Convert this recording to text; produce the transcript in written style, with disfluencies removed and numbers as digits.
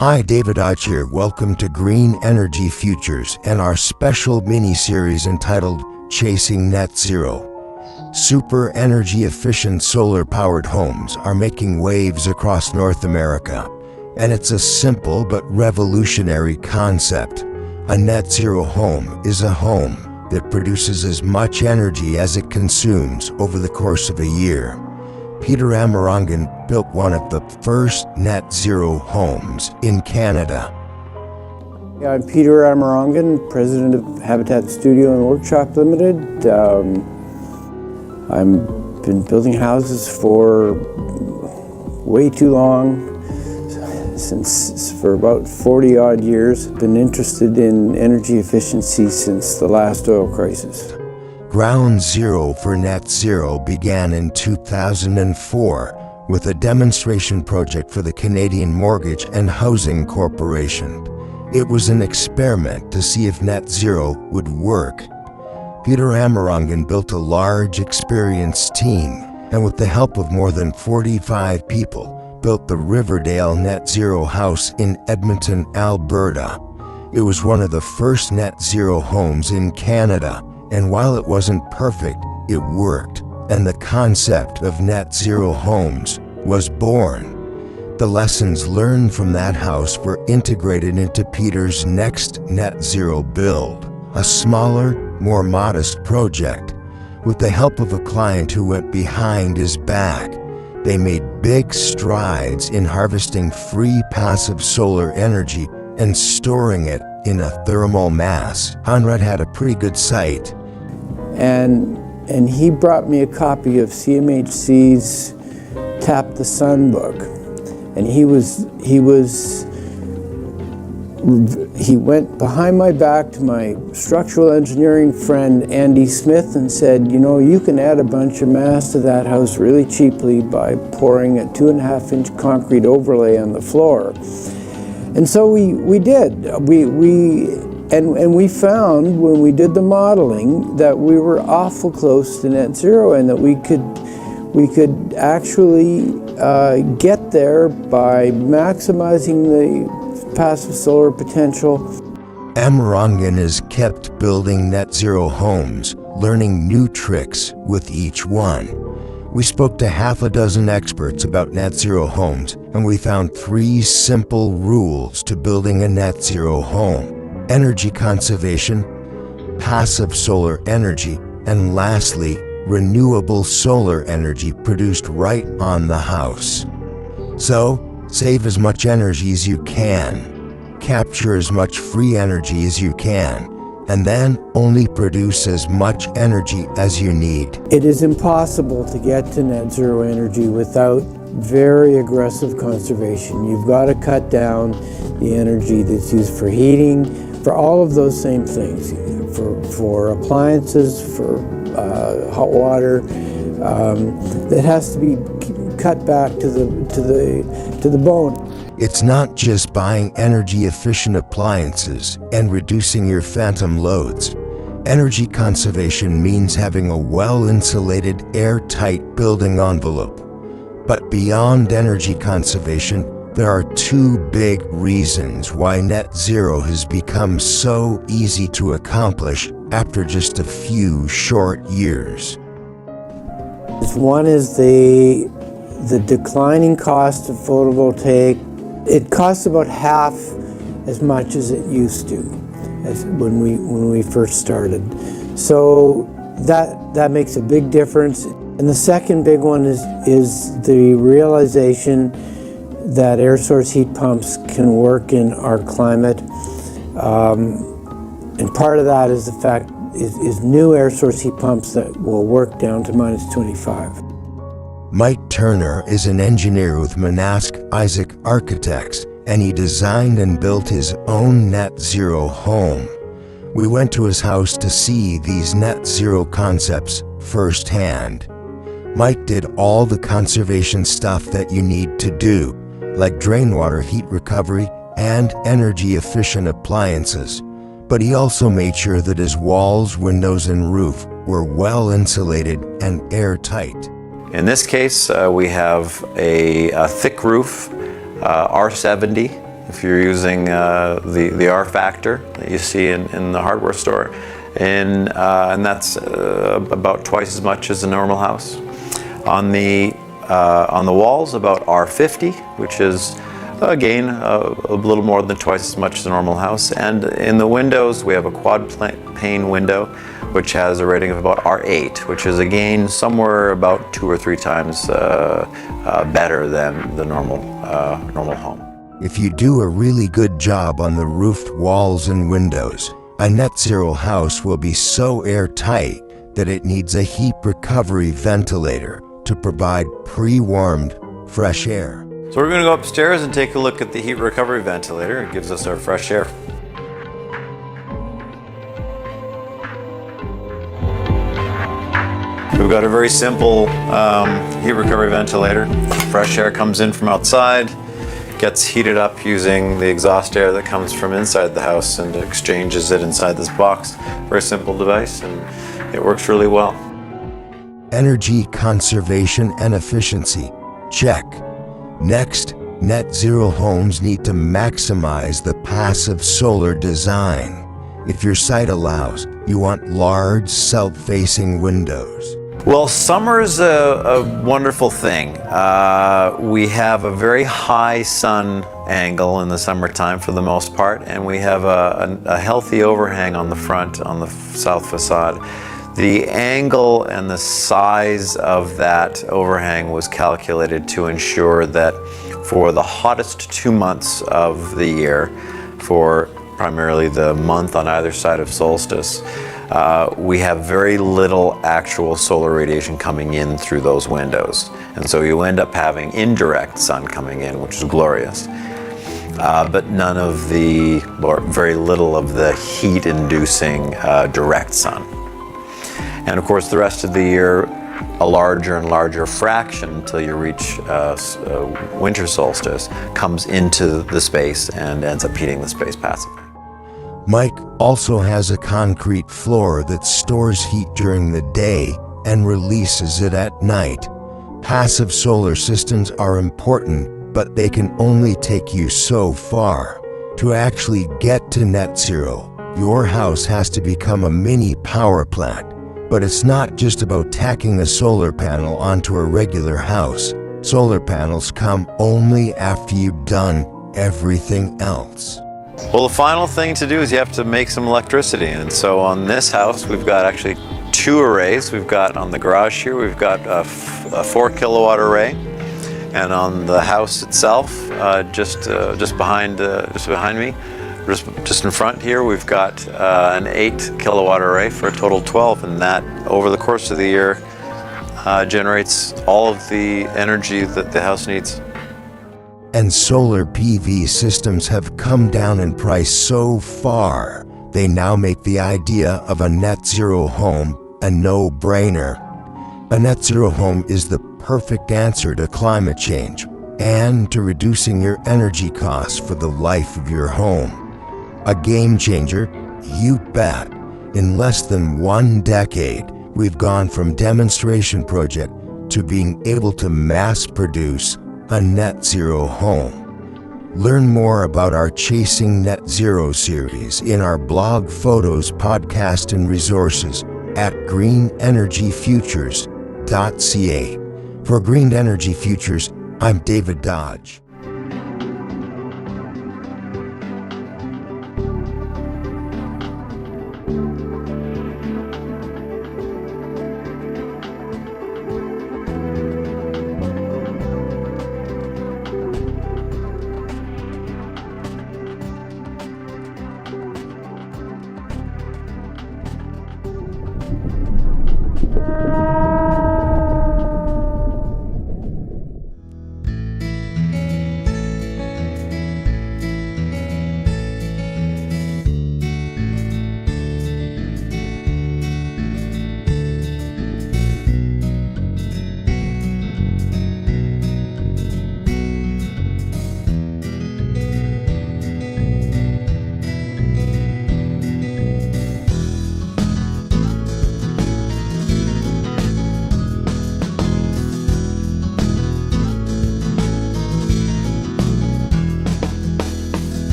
Hi, David Eitch here. Welcome to Green Energy Futures and our special mini-series entitled Chasing Net Zero. Super energy efficient solar-powered homes are making waves across North America, and it's a simple but revolutionary concept. A net zero home is a home that produces as much energy as it consumes over the course of a year. Peter Amarangan built one of the first net zero homes in Canada. I'm Peter Amarangan, president of Habitat Studio and Workshop Limited. I've been building houses for way too long, for about 40 odd years. Been interested in energy efficiency since the last oil crisis. Ground Zero for Net Zero began in 2004 with a demonstration project for the Canadian Mortgage and Housing Corporation. It was an experiment to see if net zero would work. Peter Amarangan built a large, experienced team, and with the help of more than 45 people, built the Riverdale Net Zero House in Edmonton, Alberta. It was one of the first net zero homes in Canada, and while it wasn't perfect, it worked, and the concept of net zero homes was born. The lessons learned from that house were integrated into Peter's next net zero build, a smaller, more modest project. With the help of a client who went behind his back, they made big strides in harvesting free passive solar energy and storing it in a thermal mass. Conrad had a pretty good site. And he brought me a copy of CMHC's Tap the Sun book. And he went behind my back to my structural engineering friend Andy Smith and said, you know, you can add a bunch of mass to that house really cheaply by pouring a 2.5-inch concrete overlay on the floor. And so we did. And we found when we did the modeling that we were awful close to net zero, and that we could actually get there by maximizing the passive solar potential. Amarangan has kept building net zero homes, learning new tricks with each one. We spoke to half a dozen experts about net zero homes, and we found 3 simple rules to building a net zero home: energy conservation, passive solar energy, and lastly, renewable solar energy produced right on the house. So, save as much energy as you can, capture as much free energy as you can, and then only produce as much energy as you need. It is impossible to get to net zero energy without very aggressive conservation. You've got to cut down the energy that's used for heating, for all of those same things, for appliances, for hot water. That has to be cut back to the bone. It's not just buying energy-efficient appliances and reducing your phantom loads. Energy conservation means having a well-insulated, airtight building envelope. But beyond energy conservation, there are 2 big reasons why net zero has become so easy to accomplish after just a few short years. One is the declining cost of photovoltaic. It costs about half as much as it used to as when we first started. So that makes a big difference. And the second big one is the realization that air source heat pumps can work in our climate. And part of that is the fact is new air source heat pumps that will work down to -25. Mike Turner is an engineer with Manask Isaac Architects, and he designed and built his own net zero home. We went to his house to see these net zero concepts firsthand. Mike did all the conservation stuff that you need to do, like drain water heat recovery and energy efficient appliances. But he also made sure that his walls, windows, and roof were well insulated and airtight. In this case, we have a thick roof, R70 if you're using the R factor that you see in the hardware store, and that's about twice as much as a normal house. On the walls, about R50, which is again a little more than twice as much as a normal house. And in the windows, we have a quad pane window, which has a rating of about R8, which is again somewhere about 2 or 3 times better than the normal home. If you do a really good job on the roofed walls and windows, a net zero house will be so airtight that it needs a heat recovery ventilator to provide pre-warmed fresh air. So we're going to go upstairs and take a look at the heat recovery ventilator. It gives us our fresh air. We've got a very simple heat recovery ventilator. Fresh air comes in from outside, gets heated up using the exhaust air that comes from inside the house and exchanges it inside this box. Very simple device, and it works really well. Energy conservation and efficiency, check. Next, net zero homes need to maximize the passive solar design. If your site allows, you want large south-facing windows. Well, summer's a wonderful thing. We have a very high sun angle in the summertime for the most part, and we have a healthy overhang on the front, on the south facade. The angle and the size of that overhang was calculated to ensure that for the hottest 2 months of the year, for primarily the month on either side of solstice, we have very little actual solar radiation coming in through those windows. And so you end up having indirect sun coming in, which is glorious. But none of the, or very little of the heat-inducing direct sun. And of course, the rest of the year, a larger and larger fraction until you reach winter solstice comes into the space and ends up heating the space passively. Mike also has a concrete floor that stores heat during the day and releases it at night. Passive solar systems are important, but they can only take you so far. To actually get to net zero, your house has to become a mini power plant. But it's not just about tacking a solar panel onto a regular house. Solar panels come only after you've done everything else. Well, the final thing to do is you have to make some electricity. And so on this house, we've got actually 2 arrays. We've got on the garage here, we've got a 4 kilowatt array. And on the house itself, just behind me, just in front here, we've got an 8 kilowatt array for a total of 12, and that over the course of the year generates all of the energy that the house needs. And solar PV systems have come down in price so far, they now make the idea of a net zero home a no-brainer. A net zero home is the perfect answer to climate change and to reducing your energy costs for the life of your home. A game changer? You bet. In less than 1 decade, we've gone from demonstration project to being able to mass produce a net zero home. Learn more about our Chasing Net Zero series in our blog, photos, podcast, and resources at greenenergyfutures.ca. For Green Energy Futures, I'm David Eitch.